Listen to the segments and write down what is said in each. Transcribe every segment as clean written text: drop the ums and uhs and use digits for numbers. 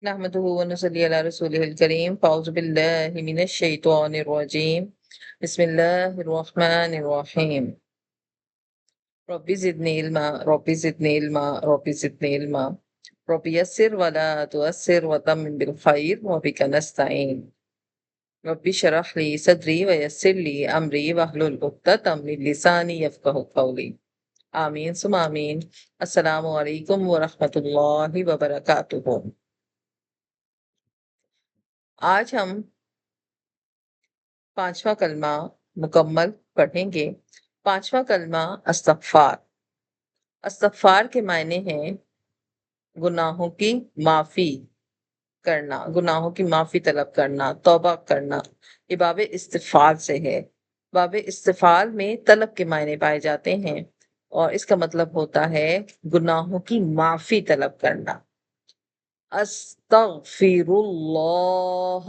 نحمده ونصلي على رسوله الكريم فأعوذ بالله من الشيطان الرجيم بسم الله الرحمن الرحيم ربي زدني علما ربي زدني علما ربي زدني علما ربي يسر ولا تؤسر وتمم بالخير وبك نستعين ربي اشرح لي صدري ويسر لي أمري واحلل عقدة من لساني يفقهوا قولي آمين ثم آمين السلام علیکم ورحمۃ اللہ وبرکاتہ۔ آج ہم پانچواں کلمہ مکمل پڑھیں گے۔ پانچواں کلمہ استغفار۔ استغفار کے معنی ہیں گناہوں کی معافی کرنا، گناہوں کی معافی طلب کرنا، توبہ کرنا۔ یہ باب استغفار سے ہے۔ باب استغفار میں طلب کے معنی پائے جاتے ہیں اور اس کا مطلب ہوتا ہے گناہوں کی معافی طلب کرنا۔ استغفر اللہ،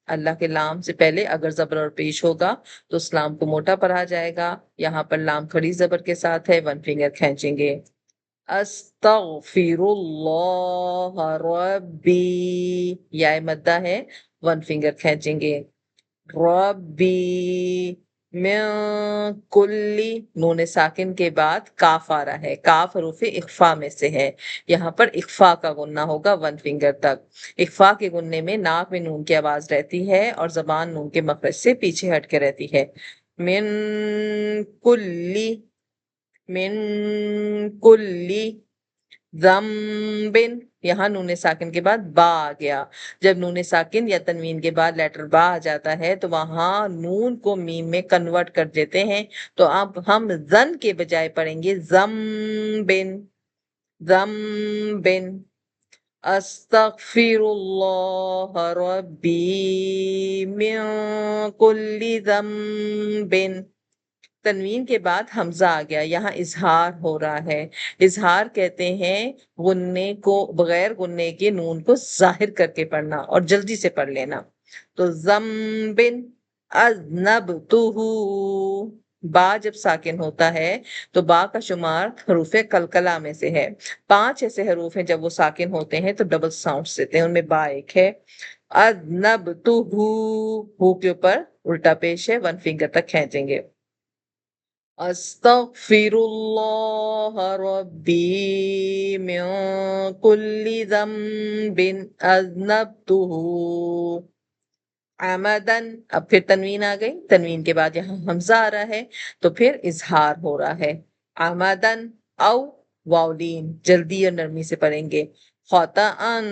اللہ کے لام سے پہلے اگر زبر اور پیش ہوگا تو اس لام کو موٹا پڑھا جائے گا۔ یہاں پر لام کھڑی زبر کے ساتھ ہے، ون فنگر کھینچیں گے۔ استغفر اللہ ربی، یا مدہ ہے، ون فنگر کھینچیں گے۔ ربی من کلی، نون ساکن کے بعد کاف آ رہا ہے، کاف حروف اخفا میں سے ہے، یہاں پر اخفا کا غنہ ہوگا ون فنگر تک۔ اخفا کے غنے میں ناک میں نون کی آواز رہتی ہے اور زبان نون کے مخرج سے پیچھے ہٹ کے رہتی ہے۔ من کلی، من کلی ذنبن، یہاں نون ساکن کے بعد با آ گیا۔ جب نون ساکن یا تنوین کے بعد لیٹر با آ جاتا ہے تو وہاں نون کو میم میں کنورٹ کر دیتے ہیں، تو اب ہم زن کے بجائے پڑھیں گے ذنبن، ذنبن۔ استغفر اللہ ربی من کل ذنب، تنوین کے بعد حمزہ آ گیا، یہاں اظہار ہو رہا ہے۔ اظہار کہتے ہیں غنے کو، بغیر غنے کے نون کو ظاہر کر کے پڑھنا اور جلدی سے پڑھ لینا۔ تو ذنبن اذنبتہ، با جب ساکن ہوتا ہے تو با کا شمار حروف قلقلہ میں سے ہے۔ 5 ایسے حروف ہیں جب وہ ساکن ہوتے ہیں تو ڈبل ساؤنڈز دیتے ہیں، ان میں با ایک ہے۔ اذنبتہ، ہو کے اوپر الٹا پیش ہے، ون فنگر تک کھینچیں گے۔ استغفر اللہ ربی من کل ذنب اذنبتہ عمدن، اب پھر تنوین آ گئی، تنوین کے بعد یہاں حمزہ آ رہا ہے تو پھر اظہار ہو رہا ہے۔ عمدن او واولین، جلدی اور نرمی سے پڑھیں گے۔ خطأن،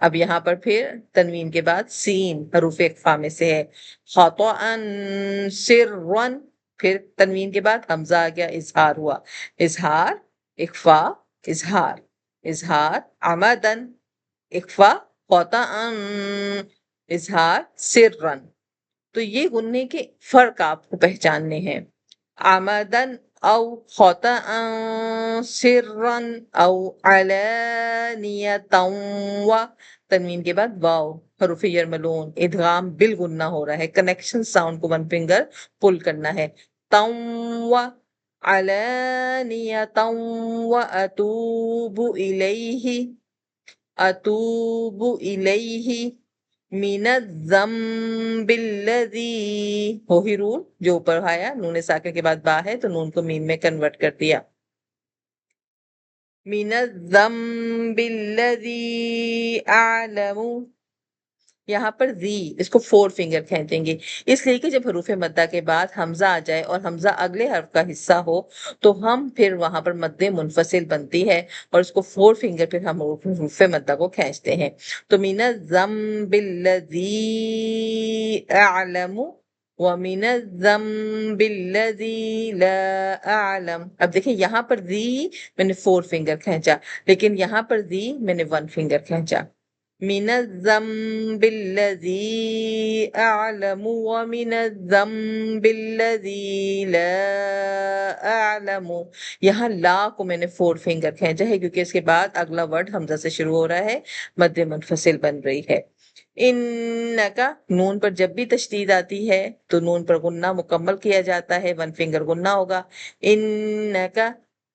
اب یہاں پر پھر تنوین کے بعد سین حروف اقفا میں سے ہے۔ خطأن سرًا، پھر تنوین کے بعد حمزہ آ گیا، اظہار ہوا۔ اظہار، اقفا، اظہار، اظہار عمدن، اقفا خطأن، اظہار سرًا۔ تو یہ غنے کے فرق آپ کو پہچاننے ہیں۔ عمدن او خطأ سرًا او علانیۃ و، تنوین کے بعد واو حروف یرملون، ادغام بالغنہ ہو رہا ہے، کنیکشن ساؤنڈ کو ون فنگر پل کرنا ہے۔ و علانیۃ و اتوب الیہ، اتوب الیہ من الذنب الذی، وہی رول جو اوپر آیا، نون ساکن کے بعد با ہے تو نون کو میم میں کنورٹ کر دیا۔ من الذنب الذی اعلم، یہاں پر زی، اس کو 4 فنگر کھینچیں گے، اس لیے کہ جب حروف مدہ کے بعد حمزہ آ جائے اور حمزہ اگلے حرف کا حصہ ہو تو ہم پھر وہاں پر مد منفصل بنتی ہے اور اس کو 4 فنگر پھر ہم حروف مدہ کو کھینچتے ہیں۔ تو من الذنب الذی اعلم ومن الذنب الذی لا اعلم، اب دیکھیں یہاں پر زی میں نے 4 فنگر کھینچا، لیکن یہاں پر زی میں نے 1 فنگر کھینچا۔ من الذنب الذی اعلم ومن الذنب الذی لا اعلم، یہاں لا کو میں نے 4 فنگر کھینچا ہے کیونکہ اس کے بعد اگلا ورڈ حمزہ سے شروع ہو رہا ہے، مد منفصل بن رہی ہے۔ انکا، نون پر جب بھی تشدید آتی ہے تو نون پر غنہ مکمل کیا جاتا ہے، 1 فنگر غنہ ہوگا۔ انکا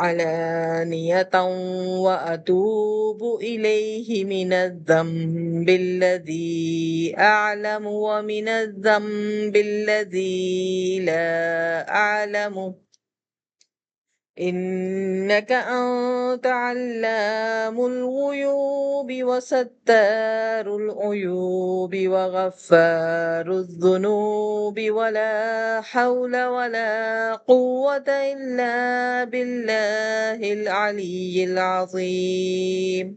علانية وأتوب إليه من الذنب الذي أعلم ومن الذنب الذي لا أعلم إنك أنت علام الغيوب وستار العيوب وغفار الذنوب ولا حول ولا قوة إلا بالله العلي العظيم।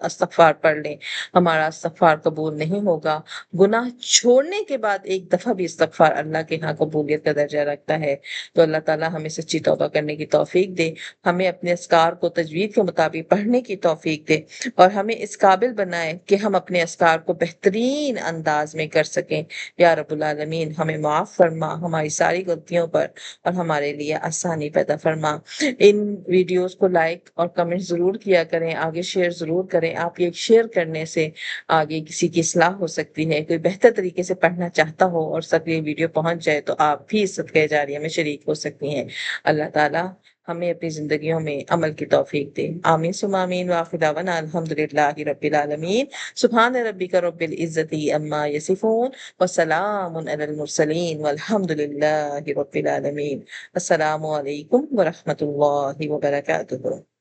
استغفار پڑھ لیں، ہمارا استغفار قبول نہیں ہوگا۔ گناہ چھوڑنے کے بعد ایک دفعہ بھی استغفار اللہ کے ہاں قبولیت کا درجہ رکھتا ہے۔ تو اللہ تعالیٰ ہمیں سچی توبہ کرنے کی توفیق دے، ہمیں اپنے اذکار کو تجوید کے مطابق پڑھنے کی توفیق دے، اور ہمیں اس قابل بنائے کہ ہم اپنے اذکار کو بہترین انداز میں کر سکیں۔ یا رب العالمین ہمیں معاف فرما ہماری ساری غلطیوں پر، اور ہمارے لیے آسانی پیدا فرما۔ ان ویڈیوز کو لائک اور کمنٹ ضرور کیا کریں، آگے شیئر ضرور کریں۔ آپ یہ شیئر کرنے سے آگے کسی کی اصلاح ہو سکتی ہے، کوئی بہتر طریقے سے پڑھنا چاہتا ہو اور سب یہ ویڈیو پہنچ جائے تو آپ بھی اس صدقہ جاریہ میں شریک ہو سکتی ہیں۔ اللہ تعالیٰ ہمیں اپنی زندگیوں میں عمل کی توفیق دے۔ آمین ثم آمین، وآخر دعوانا الحمدللہ رب العالمین۔ سبحان ربک رب العزت عما یصفون، وسلام علی المرسلین، والحمدللہ رب العالمین۔ السلام علیکم ورحمۃ اللہ وبرکاتہ۔